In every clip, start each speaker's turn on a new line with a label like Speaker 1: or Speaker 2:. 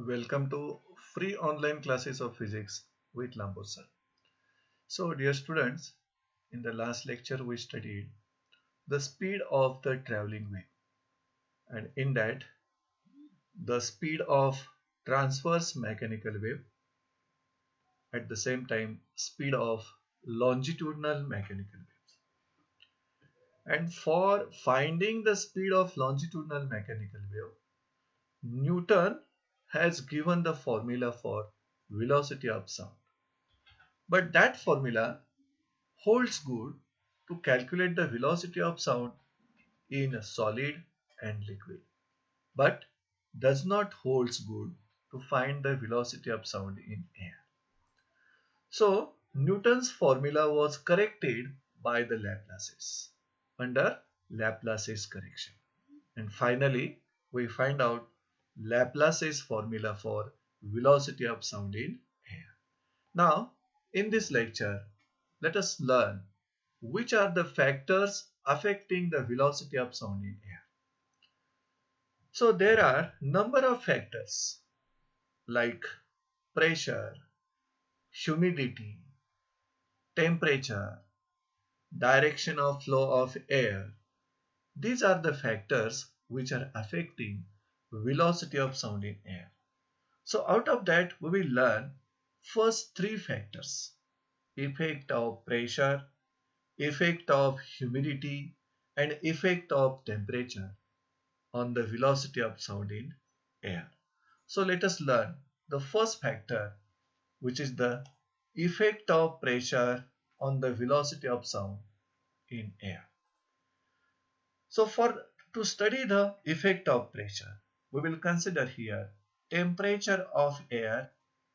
Speaker 1: Welcome to free online classes of physics with Lambot sir. So, dear students, in the last lecture we studied the speed of the traveling wave, and in that the speed of transverse mechanical wave, at the same time speed of longitudinal mechanical waves. And for finding the speed of longitudinal mechanical wave, Newton has given the formula for velocity of sound. But that formula holds good to calculate the velocity of sound in solid and liquid, but does not holds good to find the velocity of sound in air. So Newton's formula was corrected by the Laplaces under Laplace's correction. And finally, we find out Laplace's formula for velocity of sound in air. Now, in this lecture, let us learn which are the factors affecting the velocity of sound in air. So there are number of factors like pressure, humidity, temperature, direction of flow of air. These are the factors which are affecting velocity of sound in air. So out of that we will learn first three factors: effect of pressure, effect of humidity, and effect of temperature on the velocity of sound in air. So let us learn the first factor, which is the effect of pressure on the velocity of sound in air. So to study the effect of pressure, we will consider here temperature of air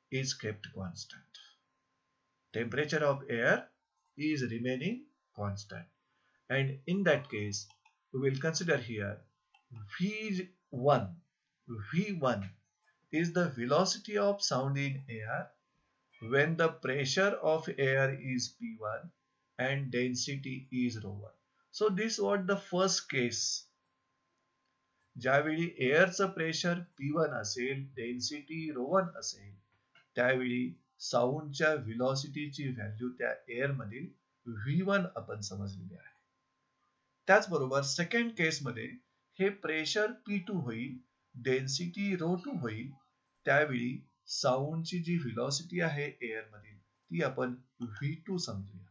Speaker 1: is kept constant. Temperature of air is remaining constant. And in that case, we will consider here V1. V1 is the velocity of sound in air when the pressure of air is P1 and density is ρ1. So this was the first case. ज्यावेळी एअरचं pressure P1 असेल, density ρ1 असेल, त्यावेळी साऊंडच्या व्हेलॉसिटीची value त्या air मधील V1 आपण समजलेली आहे. त्याचबरोबर सेकंड केसमध्ये हे प्रेशर P2 होईल, डेन्सिटी ρ2 होईल, त्यावेळी साऊंडची जी व्हेलॉसिटी आहे एअर मधील ती आपण V2 समजूया.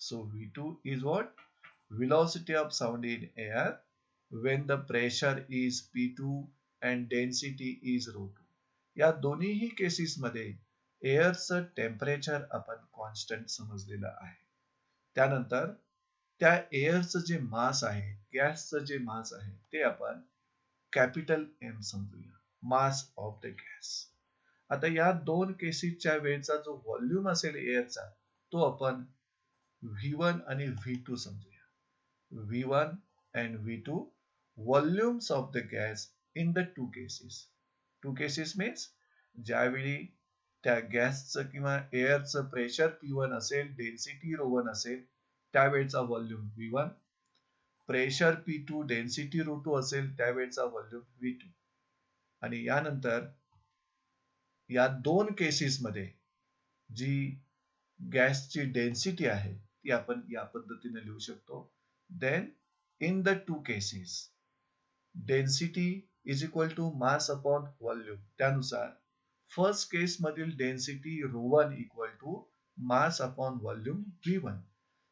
Speaker 1: So V2 is what? Velocity of sound in air when the pressure is P2 and density is ρ2. या दोन्हीही केसेसमध्ये एअरचं टेम्परेचर आपण कॉन्स्टंट समजलेलं आहे. त्यानंतर त्या एअरचं जे मास आहे, गॅसचं जे मास आहे, ते आपण कॅपिटल एम समजूया, मास ऑफ द गॅस. आता या दोन केसेसच्या वेळचा जो व्हॉल्यूम असेल एअरचा, तो आपण V1 आणि V2 समजूया. V1 and V2 volumes of the gas in the two cases. Two cases means ज्यावेळी त्या गॅसचं किंवा एअरचं प्रेशर P1 असेल, डेन्सिटी ρ1 असेल, त्यावेळचा volume V1, pressure P2, density ρ2 असेल, त्यावेळचा व्हॉल्यूम V2. आणि यानंतर या दोन केसेसमध्ये जी गॅसची डेन्सिटी आहे ती आपण या पद्धतीने लिहू शकतो. Then in the two cases, density is equal to mass upon volume. त्यानुसार फर्स्ट केस मधील density ρ1 equal to mass upon volume V1.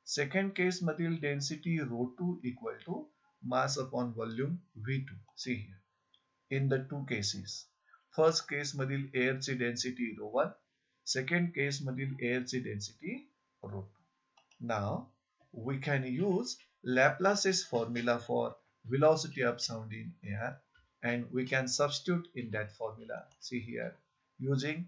Speaker 1: Second case मधील density ρ2 equal to mass upon volume V2. See here. In the two cases, first case मधील एअरची density ρ1, second case मधील एअरची density ρ2. Now we can use Laplace's formula for velocity of sound in air, and we can substitute in that formula. See here, using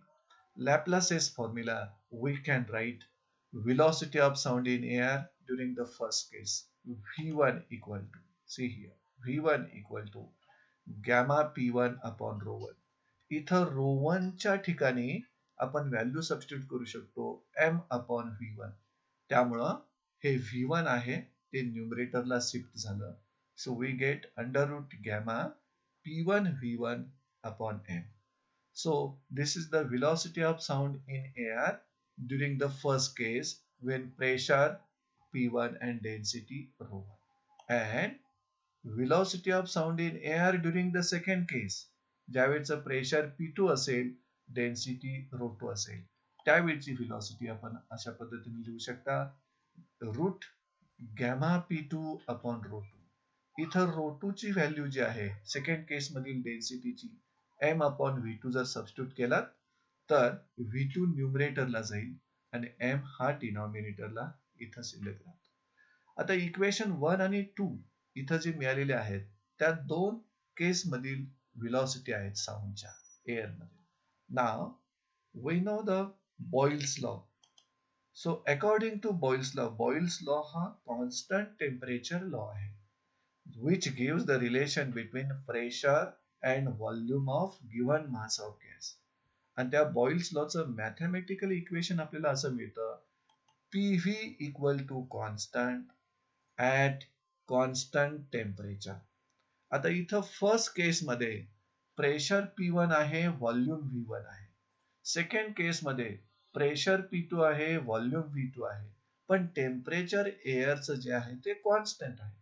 Speaker 1: Laplace's formula we can write velocity of sound in air during the first case V1 equal to, see here, V1 equal to gamma P1 upon ρ1. इथं ρ1 च्या ठिकाणी आपण value substitute करू शकतो m upon V1. त्यामुळं हे V1 आहे ते न्यूमरेटरला शिफ्ट झालं. So we get under root gamma P1 V1 upon m. So this is the velocity of sound in air during the first case when pressure P1 and density ρ1, and velocity of sound in air during the second case ज्यावेळेचं pressure P2 असेल, density ρ2 असेल, त्यावेळची velocity आपण अशा पद्धतीने लिहू शकता, route gamma P2 upon ρ2. इथं ρ2 ची व्हॅल्यू जी आहे सेकंड केस मधील डेन्सिटीची m अपॉन v2 जर सबस्टिट्यूट केला तर v2 न्यूमरेटरला जाईल आणि m हा डिनॉमिनेटरला इथं शिल्लक राहतो. आता इक्वेशन 1 आणि 2 इथं जे मिळालेले आहेत त्या दोन केस मधील व्हेलॉसिटी आहेत साऊंडच्या एअर मध्ये. Now we know the Boyle's law. So according to Boyle's law हा कॉन्स्टंट टेम्परेचर लॉ आहे, which gives the relation between pressure and volume of given mass of gas. आणि त्या बॉइल्स लॉचं मॅथमॅटिकल इक्वेशन आपल्याला असं मिळतं, PV equal to constant at constant temperature. आता इथं first केस मध्ये प्रेशर P1 आहे, व्हॉल्यूम V1 आहे. सेकंड केस मध्ये प्रेशर P2 आहे, व्हॉल्यूम V2 आहे, पण टेम्परेचर एअरचं जे आहे ते कॉन्स्टंट आहे.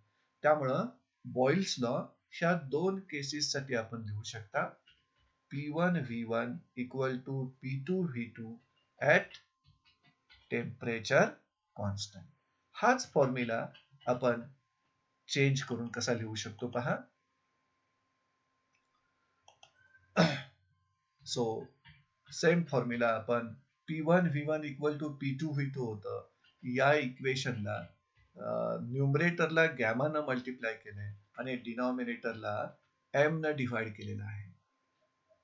Speaker 1: त्यामुळं बॉइल्स लॉ ह्या दोन केसेस साठी आपण लिहू शकता, P1 V1 equal to P2 V2 at temperature constant. हाच फॉर्म्युला आपण चेंज करून कसा लिहू शकतो पहा. सो सेम फॉर्म्युला आपण P1 V1 equal to P2 V2 होतं, या इक्वेशनला न्यूमरेटरला गॅमा न मल्टिप्लाय केलंय आणि डिनॉमिनेटरला m न डिवाइड केलेला आहे.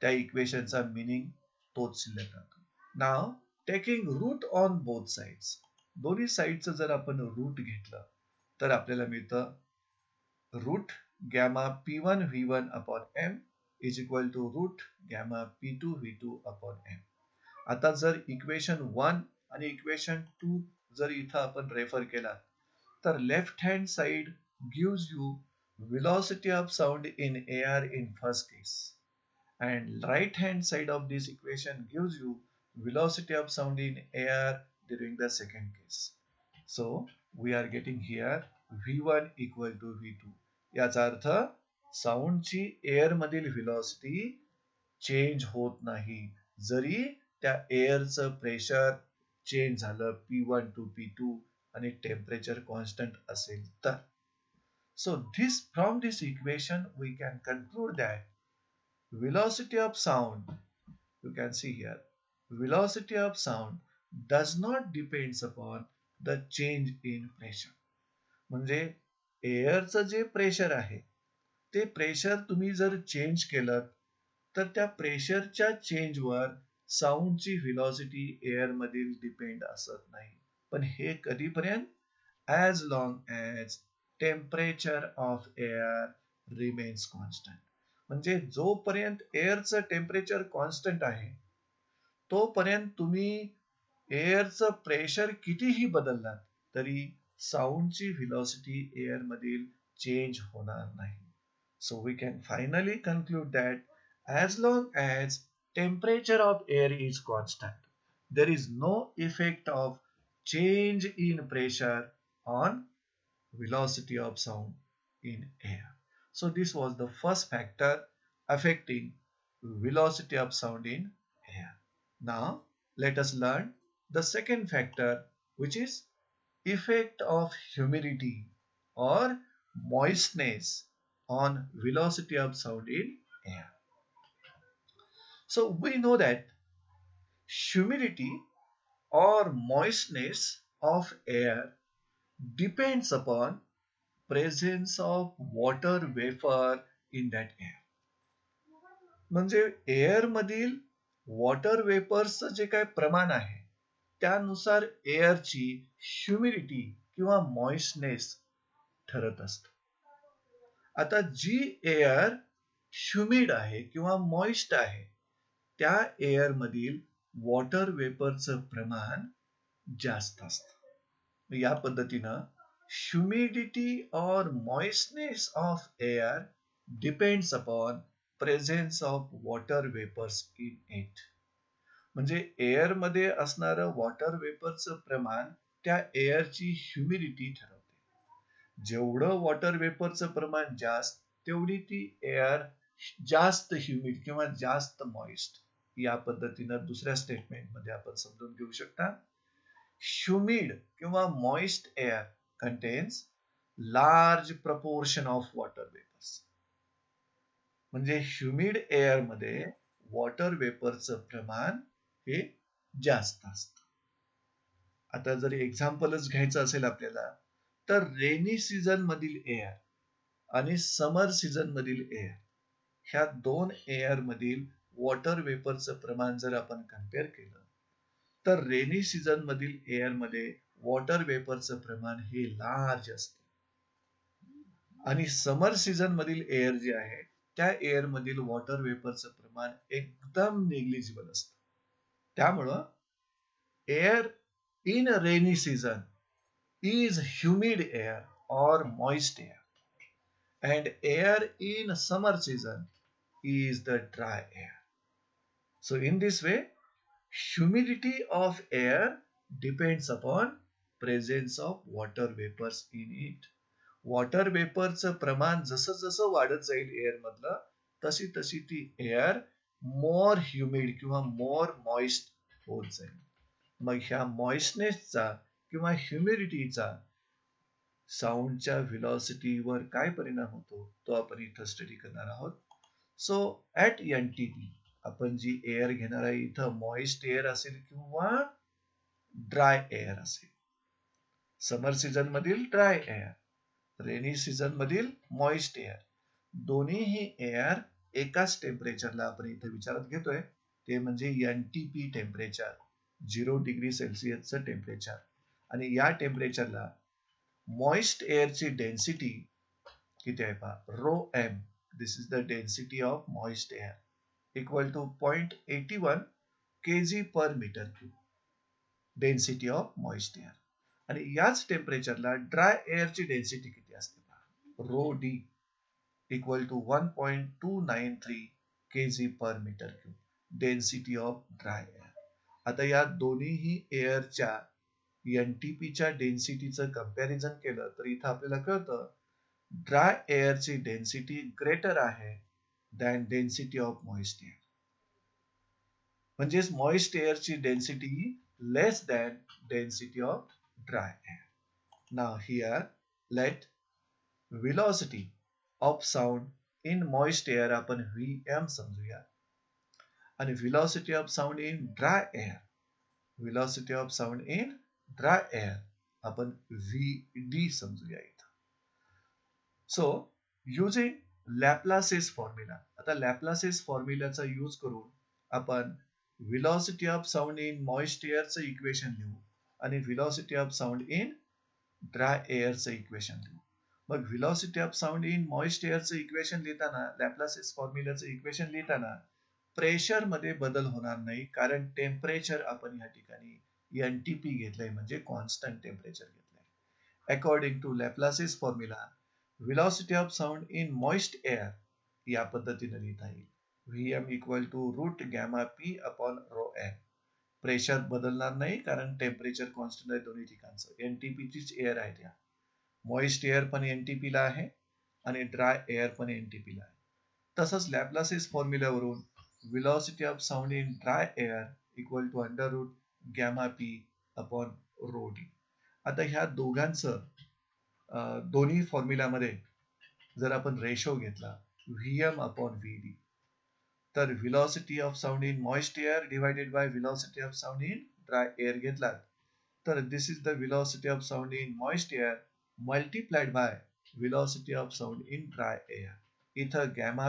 Speaker 1: त्या इक्वेशनचा मिनिंग तोच शिल्लक राहतो. Now taking root on both sides, दोन्ही साइडचं जर आपण रूट घेतलं तर आपल्याला मिळतं root gamma P1 V1 upon m is equal to root gamma P2 V2 upon m. आता जर इक्वेशन 1 आणि इक्वेशन 2 जर इथं आपण रेफर केला तर left hand side gives you velocity of sound in air in first case and right hand side of this equation gives you velocity of sound in air during the second case. So we are getting here V1 equal to V2. याचा अर्थ साऊंडची air मधील velocity change होत नाही जरी त्या एअरचं pressure change झालं P1 to P2 आणि temperature constant असेल तर. So from this equation we can conclude that velocity of sound, you can see here, velocity of sound does not depends upon the change in pressure. म्हणजे एअरचं जे pressure आहे ते pressure तुम्ही जर change केलं तर त्या प्रेशरच्या चेंजवर साऊंडची व्हेलॉसिटी एअर मधील डिपेंड असत नाही. पण हे कधीपर्यंत, as long as temperature of air remains constant. म्हणजे जोपर्यंत एअरचं टेम्परेचर कॉन्स्टंट आहे तोपर्यंत तुम्ही एअरचं प्रेशर कितीही बदललात तरी साऊंडची व्हेलॉसिटी एअर मधील चेंज होणार नाही. So we can finally conclude that as long as temperature of air is constant, there is no effect of change in pressure on velocity of sound in air. So this was the first factor affecting velocity of sound in air. Now let us learn the second factor, which is effect of humidity or moistness on velocity of sound in air. So we know that humidity or moistness of air depends upon presence of water vapor in that air. म्हणजे air मधील water वेपर्सचं जे काय प्रमाण आहे त्यानुसार एअरची humidity किंवा moistness ठरत असतं. आता जी एअर ह्युमिड आहे किंवा मॉइस्ट आहे त्या एअर मधील वॉटर वेपरचं प्रमाण जास्त असतं. या पद्धतीनं humidity or moistness of air depends upon presence of water vapours in it. म्हणजे एअर मध्ये असणारं वॉटर वेपरचं प्रमाण त्या एअरची ह्युमिडिटी ठरवते. जेवढं वॉटर वेपरचं प्रमाण जास्त तेवढी ती एअर जास्त ह्युमिड किंवा जास्त मॉइस्ट. या पद्धतीनं दुसऱ्या स्टेटमेंट मध्ये आपण समजून घेऊ शकता. ह्युमिड किंवा moist air contains large proportion of water vapours. म्हणजे ह्युमिड एअर मध्ये वॉटर वेपरचं प्रमाण हे जास्त असतं. आता जर एक्झाम्पलच घ्यायचं असेल आपल्याला तर रेनी सीझन मधील एअर आणि समर सीझन मधील एअर ह्या दोन एअर मधील वॉटर वेपरचं प्रमाण जर आपण कम्पेअर केलं तर रेनी सीझन मधील एअर मध्ये वॉटर वेपरचं प्रमाण हे लार्ज असते आणि समर सीझन मधील एअर जे आहे त्या एअर मधील वॉटर वेपरचं प्रमाण एकदम नेग्लिजिबल असतं. त्यामुळं air in rainy season is humid air or moist air, and air in summer season is the dry air. So in this way, humidity of air depends upon presence of water vapors in it. Water वेपरचं प्रमाण जसं जसं वाढत जाईल air मधलं तशी तशी ती एअर मोर ह्युमिड किंवा मोर मॉइस्ट होत जाईल. मग ह्या मॉइस्टनेसचा किंवा ह्युमिडिटीचा साऊंडच्या व्हेलॉसिटीवर काय परिणाम होतो तो आपण इथं स्टडी करणार आहोत. सो ऍट एनटीपी आपण जी एअर घेणार आहे इथं मॉइस्ट एअर असेल किंवा ड्राय एअर असेल. समर सीझन मधील ड्राय एअर, रेनी सीझन मधील मॉइस्ट एअर, दोन्हीही एअर एकाच टेम्परेचरला आपण इथे विचारात घेतोय ते म्हणजे एनटीपी टेम्परेचर, 0 डिग्री सेल्सिअसचं टेम्परेचर. आणि या टेम्परेचरला मॉइस्ट एअरची डेन्सिटी किती आहे पहा, rho M. This is the density of moist air equal to 0.81 kg per metre cube. Density of moist air. आणि याच टेम्परेचरला ड्राय एअरची डेन्सिटी किती असते पहा, rho D equal to 1.293 kg per metre cube. Density of dry air. आता या दोन्हीही एअरच्या एनटीपीच्या डेन्सिटीचं कंपॅरिझन केलं तर इथं आपल्याला कळतं ड्राय एअरची डेन्सिटी ग्रेटर आहे than density of moist air. म्हणजेच मॉइस्ट एअरची density less than density of dry air. Now here let velocity of sound in moist air आपण व्हीएम समजूया आणि velocity of sound in dry air, velocity of sound in dry air आपण VD समजूया इथं. So using Laplace's formula. आता Laplace's फॉर्म्युलाचा use करून आपण velocity of sound in moist एअरचं इक्वेशन लिहू आणि velocity of sound in dry एअरचं इक्वेशन लिहू. मग velocity of sound in moist एअरचं इक्वेशन लिहिताना, लॅपलासिस फॉर्म्युलाचं इक्वेशन लिहिताना प्रेशर मध्ये बदल होणार नाही कारण टेम्परेचर आपण या ठिकाणी एनटीपी घेतलंय म्हणजे कॉन्स्टंट टेम्परेचर घेतलंय. According to Laplace's formula velocity of sound in moist air या पद्धतीने लिहिता येईल, VM equal to root gamma P upon rho M. Pressure बदलणार नाही कारण टेम्परेचर कॉन्स्टंट आहे दोन्ही ठिकाणचं. एनटीपीचीच एअर आहे त्या. मॉइस्ट एअर पण एनटीपी ला आहे आणि ड्राय एअर पण एनटीपी ला आहे. तसंच लॅपलासिस फॉर्म्युलावरून velocity of sound in dry air equal to under root gamma p upon rho d. आता ह्या दोघांचं दोन्ही फॉर्म्युलामध्ये जर आपण रेशो घेतला व्हीएम अपॉन व्हीडी तर velocity of sound in moist air divided by velocity of sound in dry air घेतला तर this is the velocity of sound in moist air multiplied by velocity of sound in dry air. इथं gamma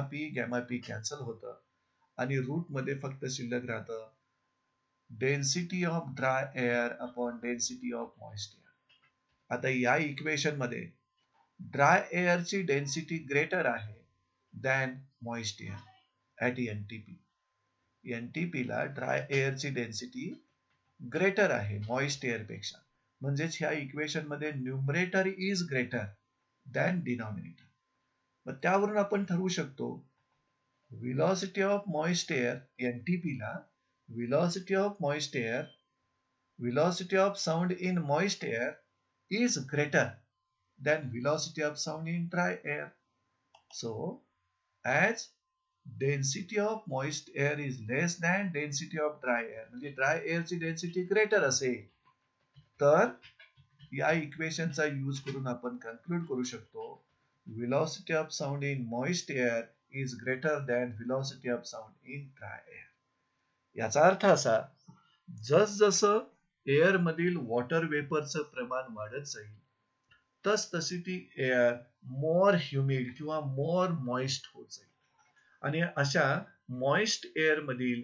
Speaker 1: P cancel होतं आणि root मध्ये फक्त शिल्लक राहतं density of dry air upon density of moist air. आता या इक्वेशन मध्ये ड्राय एअरची डेन्सिटी ग्रेटर आहे than moist air at NTP. NTP ला ड्राय एअरची डेन्सिटी ग्रेटर आहे मॉइस्ट एअर पेक्षा. म्हणजेच ह्या इक्वेशन मध्ये numerator is greater than denominator. मग त्यावरून आपण ठरवू शकतो velocity of moist air NTP ला velocity of moist air, velocity of sound in moist air is greater than velocity of sound in dry air. So as density of moist air is less than density of dry air, म्हणजे dry एअरची density greater असेल, तर या इक्वेशनचा use करून आपण conclude करू शकतो velocity of sound in moist air is greater than velocity of sound in dry air. याचा अर्थ असा, जसजसं एअर मधील वॉटर वेपरचं प्रमाण वाढत जाईल, तसतशी ती एअर मोर ह्युमिड किंवा मोर मॉइस्ट होत जाईल आणि अशा मॉइस्ट एअर मधील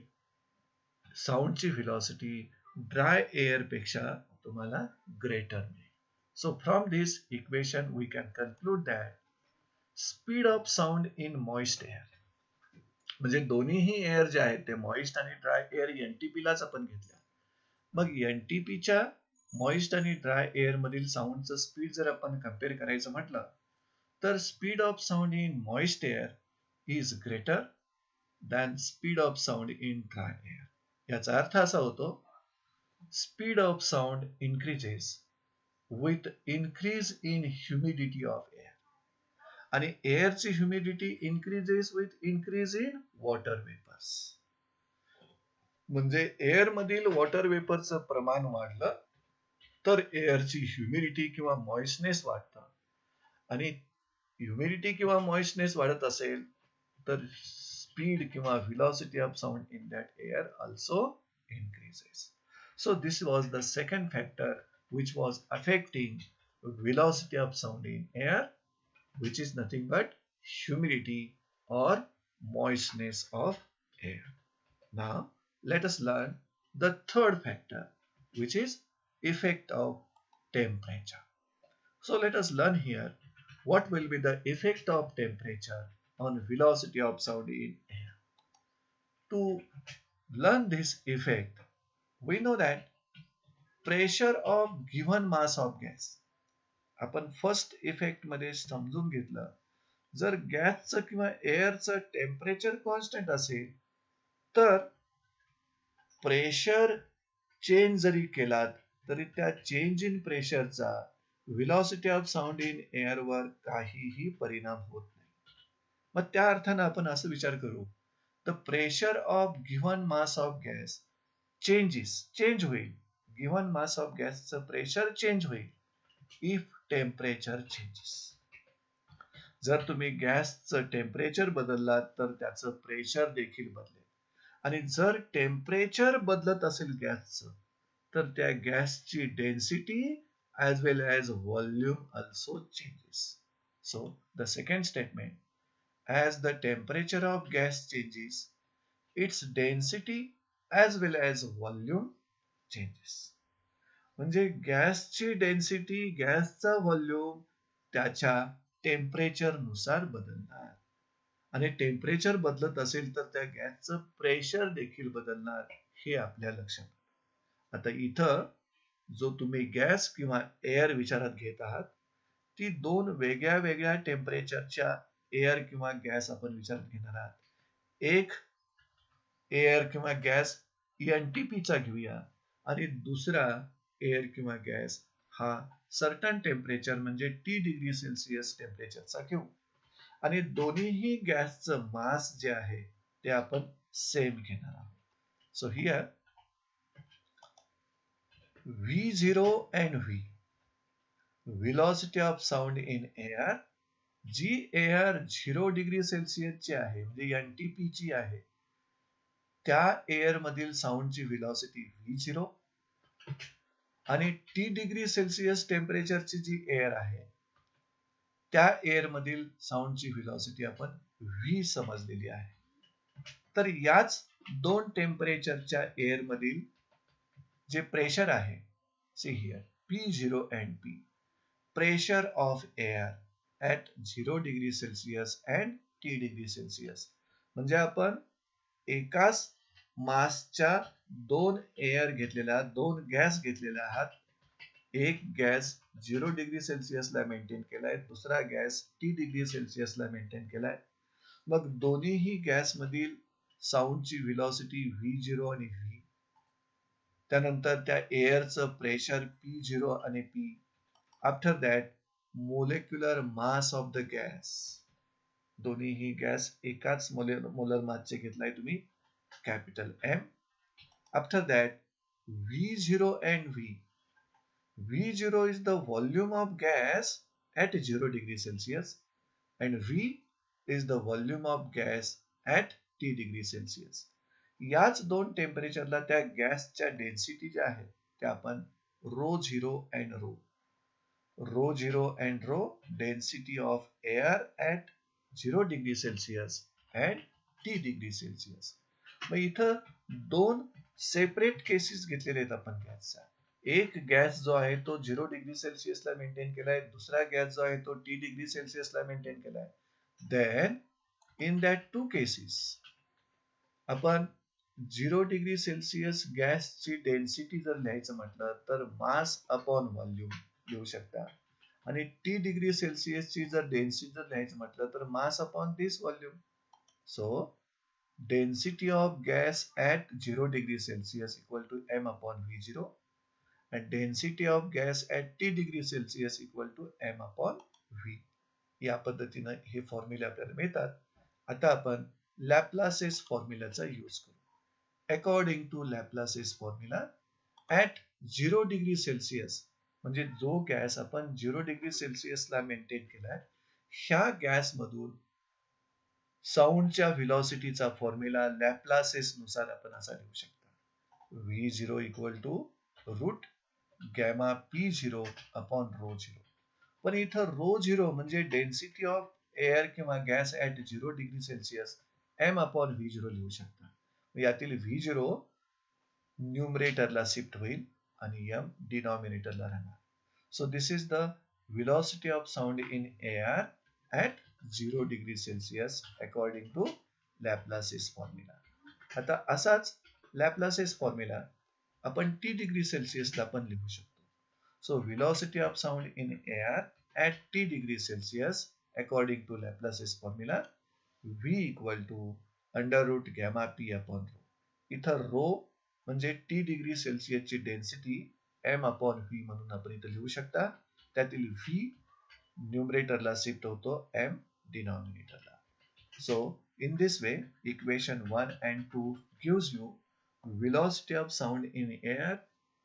Speaker 1: साऊंडची व्हेलॉसिटी ड्राय एअर पेक्षा तुम्हाला ग्रेटर मिळेल. So from this equation we can conclude that speed of sound in moist air, म्हणजे दोन्हीही एअर जे आहेत ते मॉइस्ट आणि ड्राय एअर एनटीपी लाच आपण घेतल्या. मग एनटीपीच्या मॉइस्ट आणि ड्राय एअर मधील साऊंडचं स्पीड जर आपण कम्पेअर करायचं म्हटलं, तर speed of sound in moist air is greater than speed of sound in dry air. याचा अर्थ असा होतो, speed of sound increases with increase in humidity of air, आणि एअरची humidity increases with increase in water vapors. म्हणजे air मधील water वेपरचं प्रमाण वाढलं तर एअरची ह्युमिडिटी किंवा मॉइस्टनेस वाढतं, आणि ह्युमिडिटी किंवा मॉइस्टनेस वाढत असेल तर स्पीड किंवा velocity of sound in that air also increases. So this was the second factor which was affecting velocity of sound in air, which is nothing but humidity or moistness of air. Now let us learn the third factor, which is effect of temperature. So let us learn here what will be the effect of temperature on velocity of sound in air. To learn this effect, we know that pressure of given mass of gas, आपण first effect मध्ये समजून घेतलं, जर गॅसचं किंवा एअरचं temperature constant असेल तर pressure change जरी केलात तरी त्या चेंज इन प्रेशरचा velocity of sound in air वर काहीही परिणाम होत नाही. मग त्या अर्थानं आपण असं विचार करू, the pressure of given mass of gas change होईल, गिव्हन मास ऑफ गॅसचं प्रेशर चेंज होईल इफ टेम्परेचर चेंजेस. जर तुम्ही गॅसचं टेम्परेचर बदललात तर त्याचं प्रेशर देखील बदलेल, आणि जर टेम्परेचर बदलत असेल गॅसचं तर त्या गॅसची density as well as volume also changes. So the second statement, as the temperature of gas changes, its density as well as volume changes. म्हणजे गॅसची डेन्सिटी, गॅसचा व्हॉल्यूम त्याच्या टेम्परेचर नुसार बदलणार, आणि टेम्परेचर बदलत असेल तर त्या गॅसचं प्रेशर देखील बदलणार, हे आपल्या लक्षात. आता इथं जो तुम्ही गॅस किंवा एअर विचारात घेत आहात, ती दोन वेगळ्या वेगळ्या टेम्परेचरच्या एअर किंवा गॅस आपण विचारात घेणार आहात. एक एअर किंवा गॅस एनटीपीचा घेऊया, आणि दुसरा एअर किंवा गॅस हा सर्टन टेम्परेचर म्हणजे टी डिग्री सेल्सिअस टेम्परेचरचा घेऊ, आणि दोन्हीही गॅसचं मास जे आहे ते आपण सेम घेणार आहोत. So here V0 and V, velocity of sound in air, जी एअर 0 डिग्री सेल्सिअसची आहे म्हणजे एनटीपी ची आहे, त्या एअर मधील साऊंडची व्हेलॉसिटी V0, आणि टी डिग्री सेल्सिअस टेम्परेचरची जी एअर आहे त्या एअर मधील साऊंडची व्हेलॉसिटी आपण V समजलेली आहे. तर याच दोन टेम्परेचरच्या एअर मधील जे प्रेशर आहे, see here P0 and P, pressure of air at 0 degree Celsius and T degree Celsius, म्हणजे आपण एकाच मासच्या दोन एअर घेतलेल्या, दोन गॅस घेतलेल्या आहात. एक गॅस 0 डिग्री सेल्सिअसला मेंटेन केलाय, दुसरा गॅस T डिग्री सेल्सिअसला मेंटेन केलाय. मग दोन्हीही गॅस मधील साऊंडची व्हेलॉसिटी V0 आणि V, त्यानंतर त्या एअरचं प्रेशर P0 आणि P, after that molecular mass of the gas, दोन्हीही गॅस एकाच मोलर मासचे घेतलाय तुम्ही capital M. After that V0 and V. V0 is the volume of gas at 0 degree Celsius and V is the volume of gas at T degree Celsius. याच दोन टेम्परेचरला त्या गॅसच्या density ज्या आहेत त्या आपण ρ0 and ρ0 and ρ density of air at 0 degree Celsius and T degree Celsius. मग इथं दोन सेपरेट केसेस घेतलेले आहेत आपण गॅसच्या. एक गॅस जो आहे तो 0 डिग्री सेल्सिअसला मेंटेन केलाय, दुसरा गॅस जो आहे तो T डिग्री सेल्सिअसला मेंटेन केलाय. Then in that two cases आपण 0 डिग्री सेल्सिअस गॅसची डेन्सिटी जर लिहायचं म्हटलं तर मास अपॉन व्हॉल्यूम लिहू शकता, आणि T डिग्री सेल्सिअसची जर डेन्सिटी जर लिहायचं म्हटलं तर mass upon this volume. So density of gas at 0 degree Celsius equal to m upon V0 and density of gas at T degree Celsius equal to m upon V. या पद्धतीने हे formula आपल्याला मिळतात. आता आपण लॅपलासेस फॉर्म्युलाचा use करू. According to Laplace's formula, at 0 degree Celsius म्हणजे जो गॅस आपण 0 डिग्री सेल्सिअसला मेंटेन केलाय, ह्या गॅस मधून साऊंडच्या व्हेलॉसिटीचा फॉर्म्युला लॅपलासेस नुसार आपण असा लिहू शकता. V0 equal to root gamma P0 upon ρ0. पण इथं ρ0 म्हणजे डेन्सिटी ऑफ एअर किंवा gas at 0 degree Celsius m upon V0 लिहू शकता. यातील V0 न्यूमरेटरला शिफ्ट होईल आणि m डिनॉमिनेटरला राहणार. So this is the velocity of sound in air at 0 degree Celsius according to Laplace's formula. आता असाच लॅपलासेस फॉर्म्युला आपण T डिग्री सेल्सिअसला पण लिहू शकतो. So velocity of sound in air at T degree Celsius according to Laplace's formula V equal to under root gamma P upon rho. इथं rho म्हणजे T degree सेल्सिअसची डेन्सिटी m अपॉन V म्हणून आपण इथं लिहू शकता. त्यातील V न्यूमरेटरला शिफ्ट होतो, m डिनॉमिनेटरला. So in this way equation 1 and 2 gives you velocity of sound in air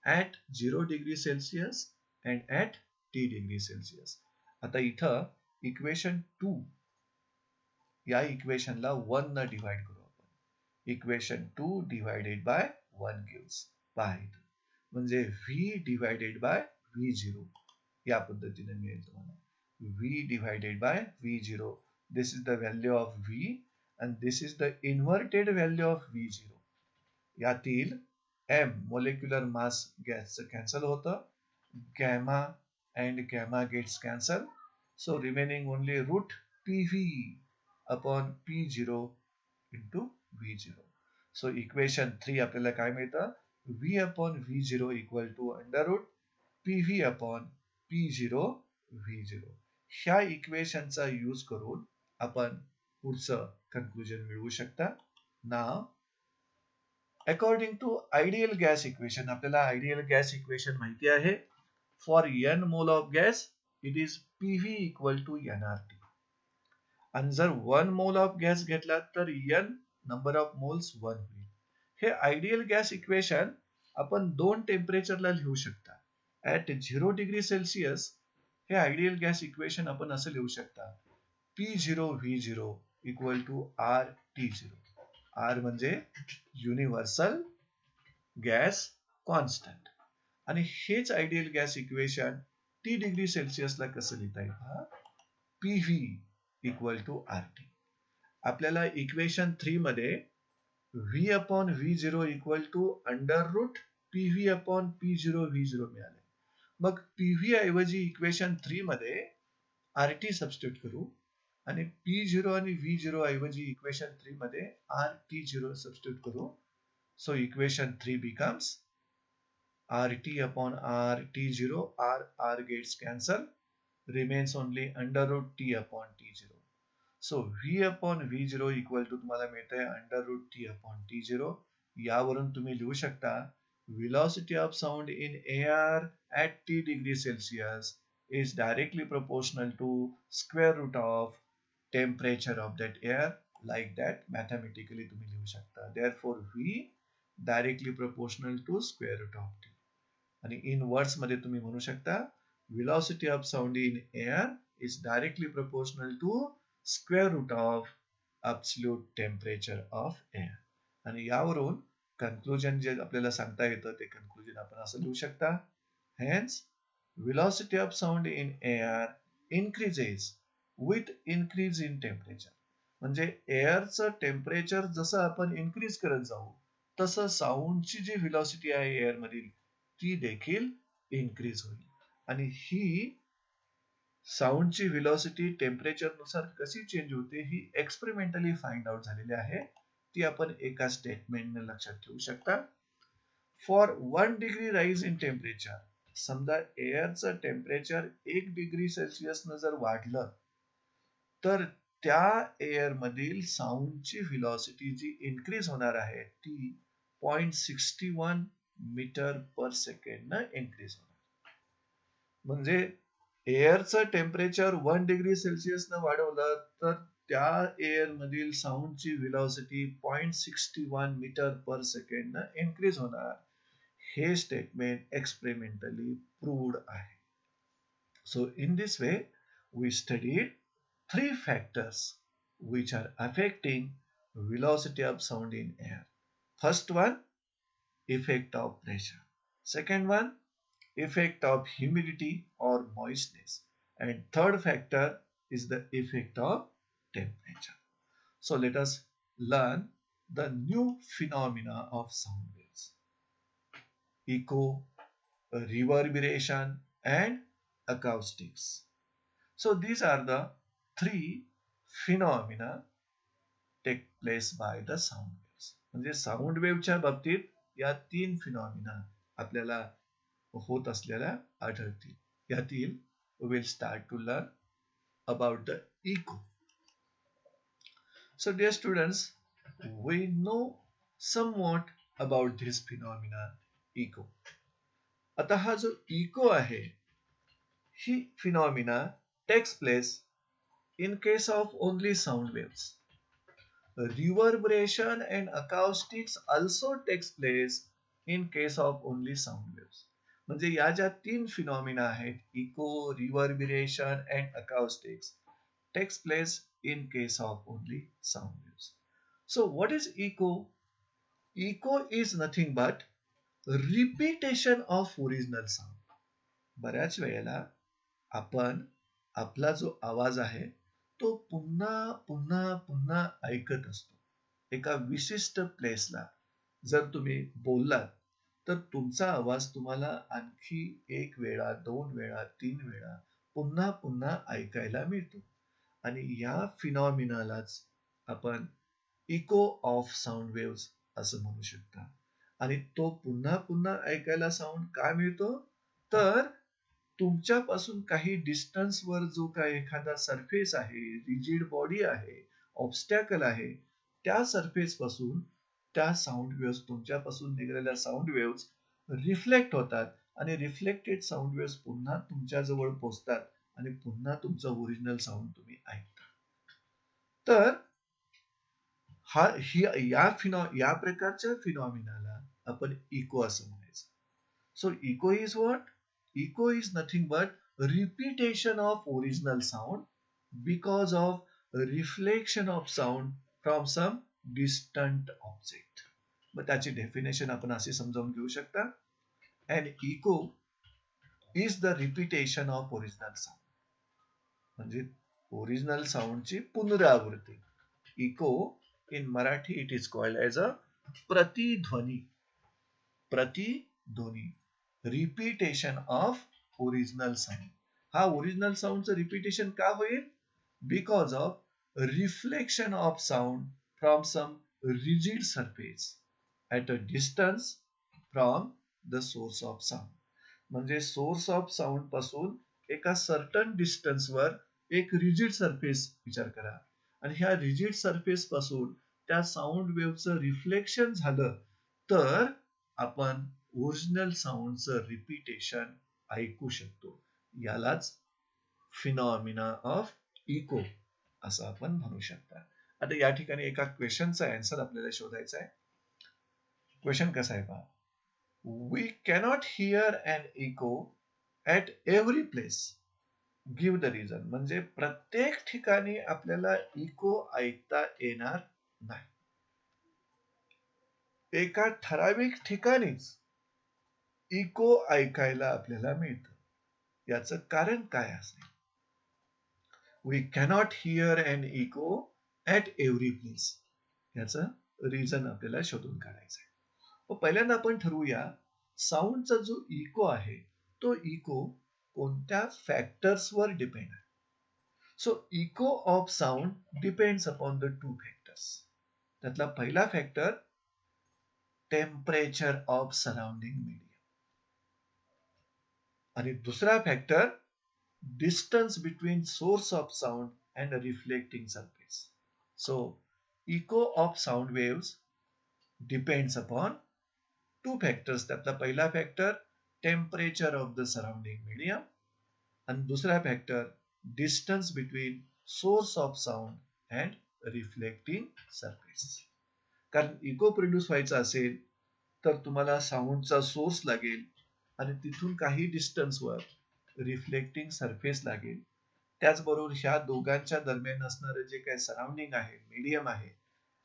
Speaker 1: at 0 degree Celsius and at T degree Celsius. आता इथं इक्वेशन 2 या इक्वेशनला 1 न डिवाइड करू आपण. Equation 2 divided by 1 gives by, म्हणजे V divided by V0 या पद्धतीने मिळेल तुम्हाला. V divided by V0. This is the value of V and this is the inverted value of V0. यातील M molecular mass gas cancel होतं. Gamma and gamma gets cancel. So remaining only root PV upon P0 into V0. So equation 3 आपल्याला काय मिळतं? V upon V0 equal to under root PV upon P0 V0. ह्या इक्वेशनचा use करून आपण पुढचं conclusion मिळवू शकता. नाव according to ideal gas equation, आपल्याला आयडियल गॅस इक्वेशन माहिती आहे. For n mole of gas it is PV equal to nRT. आणि जर 1 मोल ऑफ गॅस घेतला तर n नंबर ऑफ मोल्स 1 होईल. हे आयडियल गॅस इक्वेशन आपण दोन टेम्परेचरला लिहू शकता. ऍट 0 डिग्री सेल्सिअस हे आयडियल गॅस इक्वेशन आपण असं लिहू शकता. P0 V0 equal to RT0. R म्हणजे युनिव्हर्सल गॅस कॉन्स्टंट. आणि हेच ideal gas equation T degree सेल्सिअसला कसं लिहिता येईल? PV equal to RT. आपल्याला इक्वेशन 3 मध्ये V upon V0 equal to under root PV upon P0 V0 मिळाले. मग PV ऐवजी इक्वेशन 3 मध्ये RT सबस्टिट्यूट करू आणि P0 आणि V0 ऐवजी इक्वेशन 3 मध्ये RT0 सबस्टिट्यूट करू. So equation 3 becomes RT upon RT0, R gets cancel, remains only under root T upon T0. So v upon v0 equal to तुम्हाला मिळत आहे under route t upon t0. यावरून तुम्ही लिहू शकता velocity of sound in air at t degree Celsius is directly proportional to square root of temperature of that air. Like that mathematically तुम्ही लिहू शकता. Therefore v directly proportional to square root of t. आणि in words मध्ये तुम्ही म्हणू शकता velocity of sound in air is directly proportional to square root of absolute temperature of air. आणि यावरून कन्क्लुजन जे आपल्याला सांगता येतं ते कन्क्लुजन आपण असं लिहू शकता. Hence, velocity of sound in air increases with increase in temperature. म्हणजे एअरचं टेम्परेचर जसं आपण इन्क्रीज करत जाऊ तसं साऊंडची जी व्हेलॉसिटी आहे एअर मधील ती देखील इन्क्रीज होईल. आणि ही साऊंडची व्हेलॉसिटी टेम्परेचर नुसार कशी चेंज होते ही एक्सपेरिमेंटली फाइंड आउट झालेली आहे. ती आपण एका स्टेटमेंटने लक्षात ठेवू शकता. For 1 degree rise in temperature, समजा एअरचं टेम्परेचर 1 डिग्री सेल्सिअस न जर वाढलं तर त्या एअर मधील साऊंडची व्हेलॉसिटी जी इन्क्रीज होणार आहे ती 0.61 मीटर पर सेकंड न इन्क्रीज होणार. म्हणजे एअरचं टेम्परेचर 1 डिग्री सेल्सिअस न वाढवलं तर त्या एअर मधील साऊंडची व्हेलॉसिटी 0.61 मीटर पर सेकंड न इन्क्रीज होणार. हे स्टेटमेंट एक्सपेरिमेंटली प्रूव्ड आहे. So in this way we studied 3 factors which are affecting velocity of sound in air. First one, effect of pressure. Second one, effect of humidity or moistness. And third factor is the effect of temperature. So let us learn the new phenomena of sound waves. Echo, reverberation and acoustics. So these are the 3 phenomena take place by the sound waves. म्हणजे sound वेव्हच्या बाबतीत या 3 phenomena आपल्याला होत असलेल्या आढळतील. यातील we'll start to learn about the echo. So dear students, we know somewhat about this phenomena echo. आता हा जो echo आहे ही phenomena takes place in case of only sound waves. Reverberation and acoustics also takes place in case of only sound waves. म्हणजे या ज्या 3 phenomena आहेत eco, रिव्हर्बिरेशन and acoustics takes place in case of only sound waves. So what is echo? Echo is nothing but repetition of original sound. बऱ्याच वेळेला आपण आपला जो आवाज आहे तो पुन्हा पुन्हा पुन्हा ऐकत असतो. एका विशिष्ट प्लेसला जर तुम्ही बोललात तर तुमचा आवाज तुम्हाला आणखी 1 वेळा, 2 वेळा, 3 वेळा पुन्हा पुन्हा ऐकायला मिळतो. आणि या फिनॉमिनालाच आपण इको ऑफ साऊंड वेव्स असं म्हणू शकता. आणि तो पुन्हा पुन्हा ऐकायला साऊंड का मिळतो तर तुमच्यापासून काही डिस्टन्स वर जो काही एखादा सरफेस आहे, रिजिड बॉडी आहे, ऑब्स्टॅकल आहे, त्या सरफेस पासून त्या साऊंड वेव्स तुमच्यापासून निघालेल्या साऊंड वेव्स रिफ्लेक्ट होतात आणि रिफ्लेक्टेड साऊंड वेव्स पुन्हा तुमच्या जवळ पोहोचतात आणि पुन्हा तुमचं ओरिजिनल साऊंड तुम्ही ऐकता. तर या प्रकारच्या फिनॉमिनाला आपण इको असं म्हणायचं. So echo is what? Echo is nothing but repetition of original sound because of reflection of sound from some distant object. मग त्याची डेफिनेशन आपण अशी समजावून घेऊ शकता. An echo is the repetition of original sound. म्हणजे ओरिजिनल साऊंडची पुनरावृत्ती. Echo in Marathi it is called as a प्रतिध्वनी. प्रतिध्वनी. Repetition of original sound. हा ओरिजिनल साऊंडचं रिपीटेशन का होईल? Because of reflection of sound from some rigid surface at a distance from the source of sound. म्हणजे source of sound पासून एका certain डिस्टन्सवर एक रिजिड सरफेस विचार करा आणि ह्या रिजिड सरफेस पासून त्या साऊंड वेव्हचं रिफ्लेक्शन झालं तर आपण ओरिजिनल साऊंडचं रिपीटेशन ऐकू शकतो. यालाच फिनॉमिना ऑफ इको असं आपण म्हणू शकता. आता या ठिकाणी एका क्वेश्चनचा आन्सर आपल्याला शोधायचा आहे. क्वेश्चन कसा आहे पहा. We cannot hear an echo at every place. Give the reason. म्हणजे प्रत्येक ठिकाणी आपल्याला इको ऐकता येणार नाही. एका ठराविक ठिकाणीच इको ऐकायला आपल्याला मिळतं. याचं कारण काय असेल? We cannot hear an echo at every place. याचं रिझन आपल्याला शोधून काढायचं आहे. पहिल्यांदा आपण ठरवूया साऊंडचा जो इको आहे तो इको कोणत्या फॅक्टर्सवर डिपेंड आहे. So eco of sound depends upon the two factors. त्यातला पहिला factor temperature of surrounding medium आणि दुसरा factor distance between source of sound and a reflecting surface. So, echo of sound waves depends upon two factors. त्यातला पहिला factor temperature of the surrounding medium आणि दुसरा factor distance between source of sound and reflecting surface. कारण eco produce व्हायचा असेल तर तुम्हाला साऊंडचा source लागेल आणि तिथून काही डिस्टन्सवर रिफ्लेक्टिंग सरफेस लागेल. त्याचबरोबर ह्या दोघांच्या दरम्यान असणारं जे काही सराउंडिंग आहे, मीडियम आहे,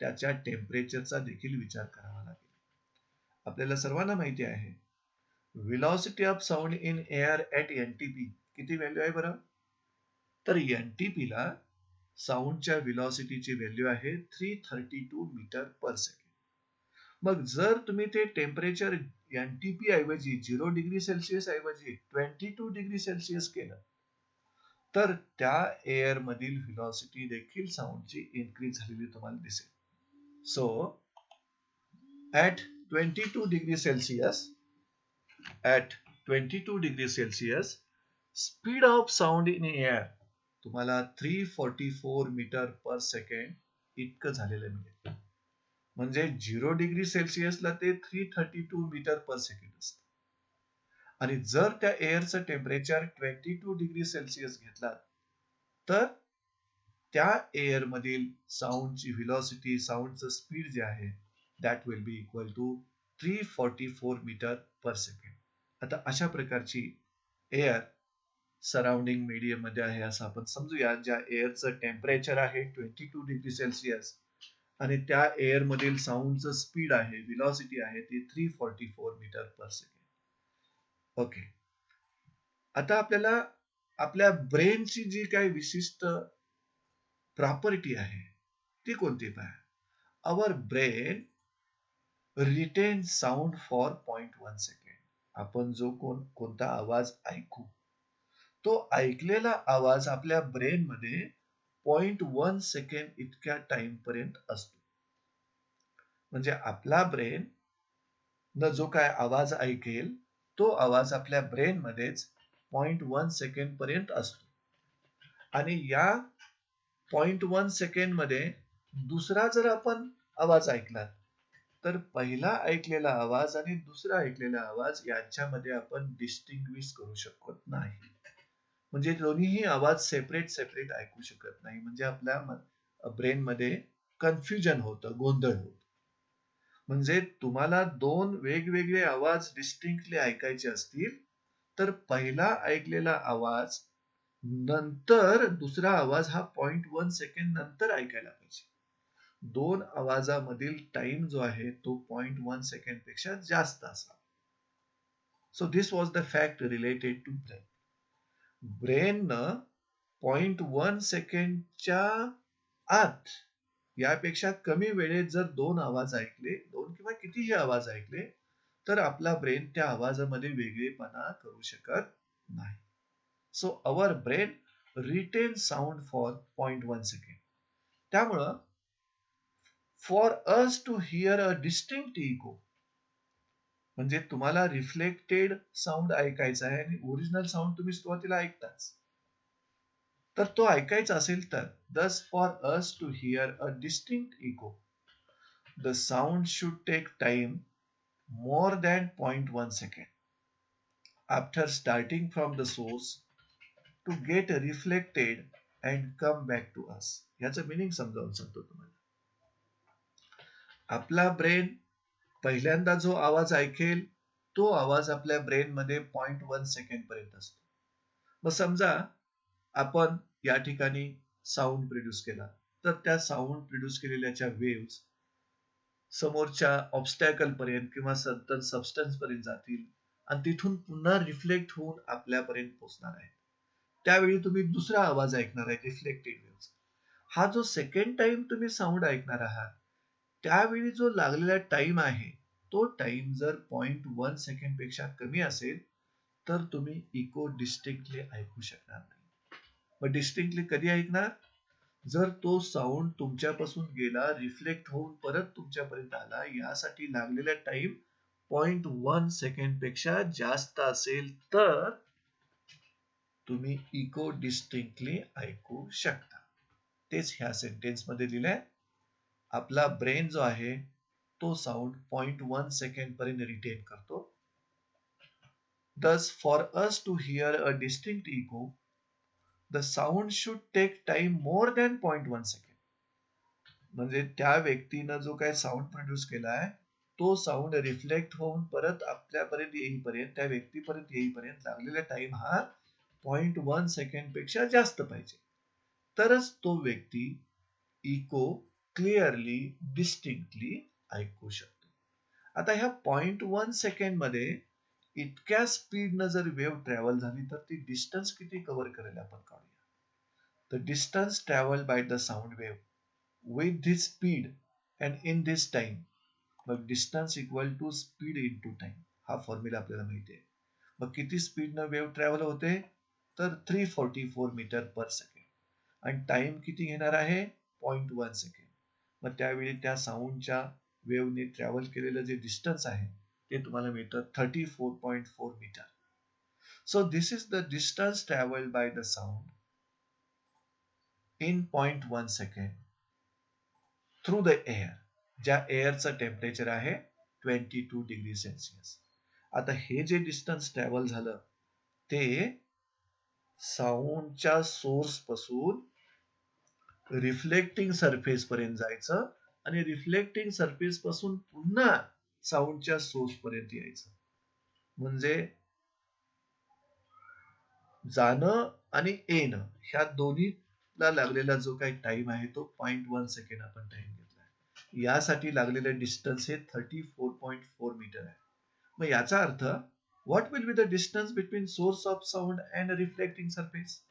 Speaker 1: त्याच्या टेम्परेचरचा देखील विचार करावा लागेल. आपल्याला सर्वांना माहिती आहे velocity of sound in air at NTP किती व्हॅल्यू आहे बरं? तर एनटीपी ला साऊंडच्या व्हेलॉसिटीची व्हॅल्यू आहे 332 मीटर पर सेकंड. मग जर तुम्ही ते टेम्परेचर एनटीपी ऐवजी 0 डिग्री सेल्सिअस ऐवजी 22 डिग्री सेल्सिअस केलं तर त्या एअर मधील व्हेलॉसिटी देखील साऊंडची इन्क्रीज झालेली तुम्हाला दिसेल. So at 22 degree Celsius speed of sound in air तुम्हाला 344 मीटर पर सेकंड इतकं झालेलं मिळेल. म्हणजे 0 डिग्री सेल्सिअसला ते 332 मीटर पर सेकंड असतं. आणि जर त्या एअरचं टेम्परेचर 22 डिग्री सेल्सिअस घेतला तर त्या एअर मधील साऊंडची व्हेलॉसिटी, साऊंडचं स्पीड जे आहे that will be equal to 344 metre per second. आता अशा प्रकारची एअर सराउंडिंग मीडियम मध्ये आहे असं आपण समजूया. ज्या एअरचं टेम्परेचर आहे 22 डिग्री सेल्सिअस आणि त्या एअर मधील साऊंडचं स्पीड आहे, व्हेलॉसिटी आहे ती 344 मीटर पर सेकंड. ओके. आता आपल्याला आपल्या ब्रेनची जी काही विशिष्ट प्रॉपर्टी आहे ती कोणती पहा. Our brain retain sound for 0.1 second. आपण जो कोणता आवाज ऐकू तो ऐकलेला आवाज आपल्या ब्रेन मध्ये 0.1 सेकंड इतक्या टाइम पर्यंत असतो. म्हणजे आपला ब्रेन न जो काय आवाज ऐकेल तो आवाज आपल्या ब्रेन मध्येच 0.1 सेकंड पर्यंत असतो. आणि या 0.1 सेकंड मध्ये दुसरा जर आपण आवाज ऐकला तर पहिला ऐकलेला आवाज आणि दुसरा ऐकलेला आवाज यांच्यामध्ये आपण डिस्टिंग्विश करू शकत नाही. म्हणजे दोन्हीही आवाज सेपरेट ऐकू शकत नाही. म्हणजे आपल्या ब्रेन मध्ये कन्फ्युजन होतं, गोंधळ होतं. म्हणजे तुम्हाला दोन वेगवेगळे आवाज डिस्टिंक्टली ऐकायचे असतील तर पहिला ऐकलेला आवाज नंतर दुसरा आवाज हा 0.1 सेकंड नंतर ऐकायला पाहिजे. दोन आवाजामधील टाइम जो आहे तो 0.1 सेकंड पेक्षा जास्त असावा. So this was the fact related to brain. ब्रेननं 0.1 सेकंडच्या आत यापेक्षा कमी वेळेत जर दोन आवाज ऐकले, दोन किंवा कितीही आवाज ऐकले तर आपला ब्रेन त्या आवाजामध्ये वेगळेपणा करू शकत नाही. So our brain retain sound for 0.1 second. त्यामुळं for us to hear a distinct echo म्हणजे तुम्हाला रिफ्लेक्टेड साऊंड ऐकायचा आहे आणि ओरिजिनल साऊंड तुम्ही सुरुवातीला ऐकताच. तर तो ऐकायचा असेल तर thus for us to hear a distinct echo the sound should take time more than 0.1 second after starting from the source to get reflected and come back to us. याचं meaning समजावून सांगतो तुम्हाला. आपला ब्रेन पहिल्यांदा जो आवाज ऐकेल तो आवाज आपल्या ब्रेन मध्ये 0.1 सेकंड पर्यंत असतो. मग समजा आपण या ठिकाणी साऊंड प्रोड्यूस केला तर त्या साऊंड प्रोड्यूस केलेल्याच्या वेव्स समोरच्या ऑब्स्टॅकल पर्यंत किंवा सर्टन सबस्टन्स पर्यंत जातील आणि तिथून पुन्हा रिफ्लेक्ट होऊन आपल्यापर्यंत पोहोचणार आहे. त्यावेळी तुम्ही दुसरा आवाज ऐकणार आहे रिफ्लेक्टेड वेव्स. हा जो सेकंड टाइम तुम्ही साऊंड ऐकणार आहात त्यावेळी जो लागलेला टाइम आहे तो टाइम जर 0.1 सेकंड पेक्षा कमी असेल तर तुम्ही इको डिस्टिंक्टली ऐकू शकणार नाही. मग डिस्टिंक्टली कधी ऐकणार? जर तो साऊंड तुमच्यापासून गेला रिफ्लेक्ट होऊन परत तुमच्यापर्यंत आला यासाठी लागलेला टाइम 0.1 सेकंड पेक्षा जास्त असेल तर तुम्ही इको डिस्टिंक्टली ऐकू शकता. तेच ह्या सेंटेन्स मध्ये दिलंय. आपला ब्रेन जो आहे तो साऊंड 0.1 सेकंड पर्यंत रिटेन करतो. Thus for us to hear a distinct echo the sound should take time more than 0.1 second. म्हणजे त्या व्यक्तीनं जो काही साऊंड प्रोड्यूस केलाय तो साऊंड रिफ्लेक्ट होऊन परत आपल्यापर्यंत येईपर्यंत त्या व्यक्तीपर्यंत येईपर्यंत लागलेला टाइम हा 0.1 सेकंड पेक्षा जास्त पाहिजे तरच तो व्यक्ती इको क्लिअरली डिस्टिंक्टली ऐकू शकतो. आता ह्या 0.1 सेकंड मध्ये इतक्या स्पीडनं जर वेव्ह ट्रॅव्हल झाली तर ती डिस्टन्स किती कव्हर करेल आपण काढूया. The distance traveled by the sound wave with this speed and in this time मग distance equal to speed into time हा फॉर्म्युला आपल्याला माहिती आहे. मग किती स्पीडनं वेव्ह ट्रॅव्हल होते तर 344 मीटर पर सेकंड आणि टाइम किती घेणार आहे 0.1 सेकंड. मग त्यावेळी त्या साऊंडच्या वेव्हने ट्रॅव्हल केलेलं जे डिस्टन्स आहे ते तुम्हाला मिळतं 34.4 metre. So this is the distance travelled by the sound in 0.1 second through the air ज्या एअरचं टेम्परेचर आहे 22 डिग्री सेल्सिअस. आता हे जे डिस्टन्स ट्रॅव्हल झालं ते साऊंडच्या सोर्स पासून रिफ्लेक्टिंग सरफेस पर्यंत जायचं आणि रिफ्लेक्टिंग सरफेस पासून पुन्हा साऊंडच्या सोर्स पर्यंत यायचं. म्हणजे जाणं आणि येणं ह्या दोन्हीला लागलेला जो काही टाइम आहे तो 0.1 सेकंड आपण टाइम घेतलाय. यासाठी लागलेलं डिस्टन्स हे 34.4 मीटर आहे. मग याचा अर्थ what will be the distance between source of sound and reflecting surface.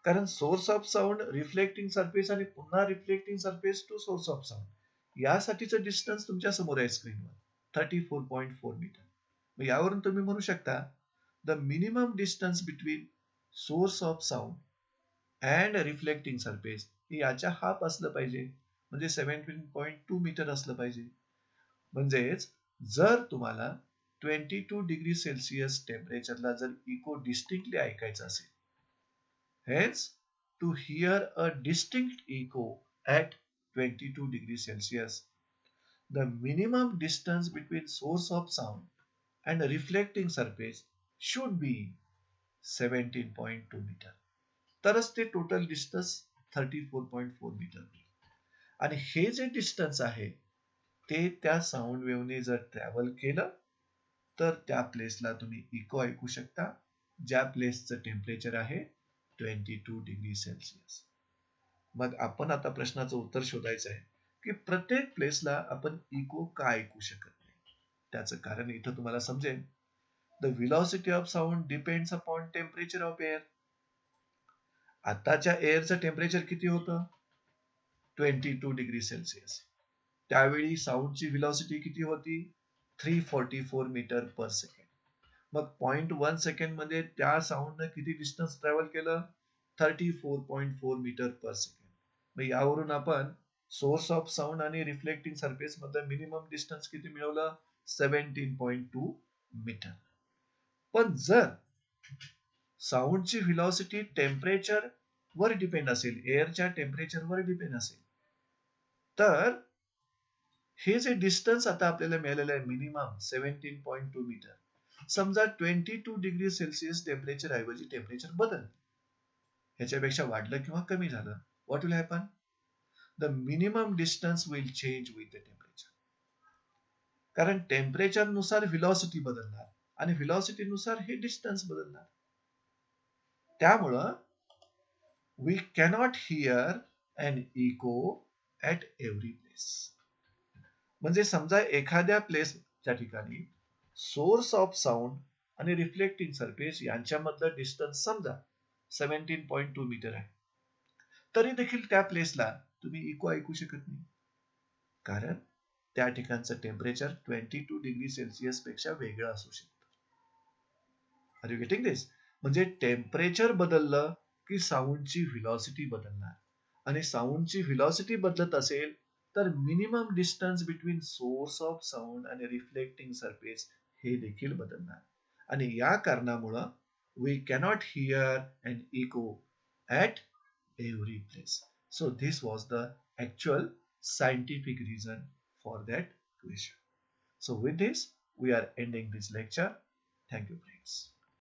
Speaker 1: कारण source of sound reflecting surface आणि पुन्हा reflecting surface to source of sound यासाठीचं डिस्टन्स तुमच्या समोर आहे स्क्रीनवर 34.4 मीटर. मग यावरून तुम्ही म्हणू शकता the minimum distance between source of sound and reflecting surface हे याच्या हाफ असलं पाहिजे म्हणजे 17.2 मीटर असलं पाहिजे. म्हणजेच जर तुम्हाला 22 डिग्री सेल्सिअस टेम्परेचरला जर इको डिस्टिंक्टली ऐकायचं असेल hence to hear a distinct echo at 22 degree Celsius the minimum distance between source of sound and a reflecting surface should be 17.2 metre. तरच ते टोटल डिस्टन्स 34.4 मीटर. आणि हे जे डिस्टन्स आहे ते त्या साऊंड वेव्हने जर ट्रॅव्हल केलं तर त्या प्लेसला तुम्ही इको ऐकू शकता ज्या प्लेसचं टेम्परेचर आहे 22 डिग्री सेल्सिअस. मग आपण आता प्रश्नाचं उत्तर शोधायचं आहे की प्रत्येक प्लेसला आपण इको का ऐकू शकत नाही. त्याचं कारण इथं तुम्हाला समजेल. The velocity of sound depends upon temperature of air. आताच्या एअरचं टेम्परेचर किती होतं 22 डिग्री सेल्सिअस. त्यावेळी साऊंडची व्हेलॉसिटी किती होती 344 मीटर पर सेकंड. मग 0.1 सेकंड मध्ये त्या साऊंडनं किती डिस्टन्स ट्रॅव्हल केलं 34.4 मीटर पर सेकंड. मग यावरून आपण सोर्स ऑफ साऊंड आणि रिफ्लेक्टिंग सरफेस मध्ये मिनिमम डिस्टन्स किती मिळवलं 17.2 मीटर. पण जर साऊंडची व्हेलॉसिटी टेम्परेचर वर डिपेंड असेल, एअरच्या टेम्परेचरवर डिपेंड असेल. तर हे जे डिस्टन्स आता आपल्याला मिळालेलं आहे मिनिमम 17.2 मीटर, समजा 22 डिग्री सेल्सिअस टेम्परेचर ऐवजी टेम्परेचर बदल ह्याच्यापेक्षा वाढलं किंवा कमी झालं, what will happen? The minimum distance will change with the temperature. कारण टेम्परेचर नुसार व्हिलॉसिटी बदलणार आणि व्हिलॉसिटी नुसार हे डिस्टन्स बदलणार. त्यामुळं we cannot hear an echo at every place. म्हणजे समजा एखाद्या प्लेसच्या ठिकाणी सोर्स ऑफ साऊंड आणि रिफ्लेक्टिंग सरफेस यांच्यामधलं डिस्टन्स समजा 17.2 मीटर आहे, तरी देखील त्या प्लेसला तुम्ही इको ऐकू शकत नाही, कारण त्या ठिकाणचं टेम्परेचर 22 डिग्री सेल्सिअस पेक्षा वेगळं असू शकतं. आर यू गेटिंग दिस? म्हणजे टेम्परेचर बदललं की साऊंडची व्हिलॉसिटी बदलणार, आणि साऊंडची व्हिलॉसिटी बदलत असेल तर minimum distance between source of sound आणि रिफ्लेक्टिंग सरफेस हे देखील बदलणार. आणि या कारणामुळं we cannot hear an echo at every place. So this was the actual scientific reason for that question. So with this, we are ending this lecture. Thank you, friends.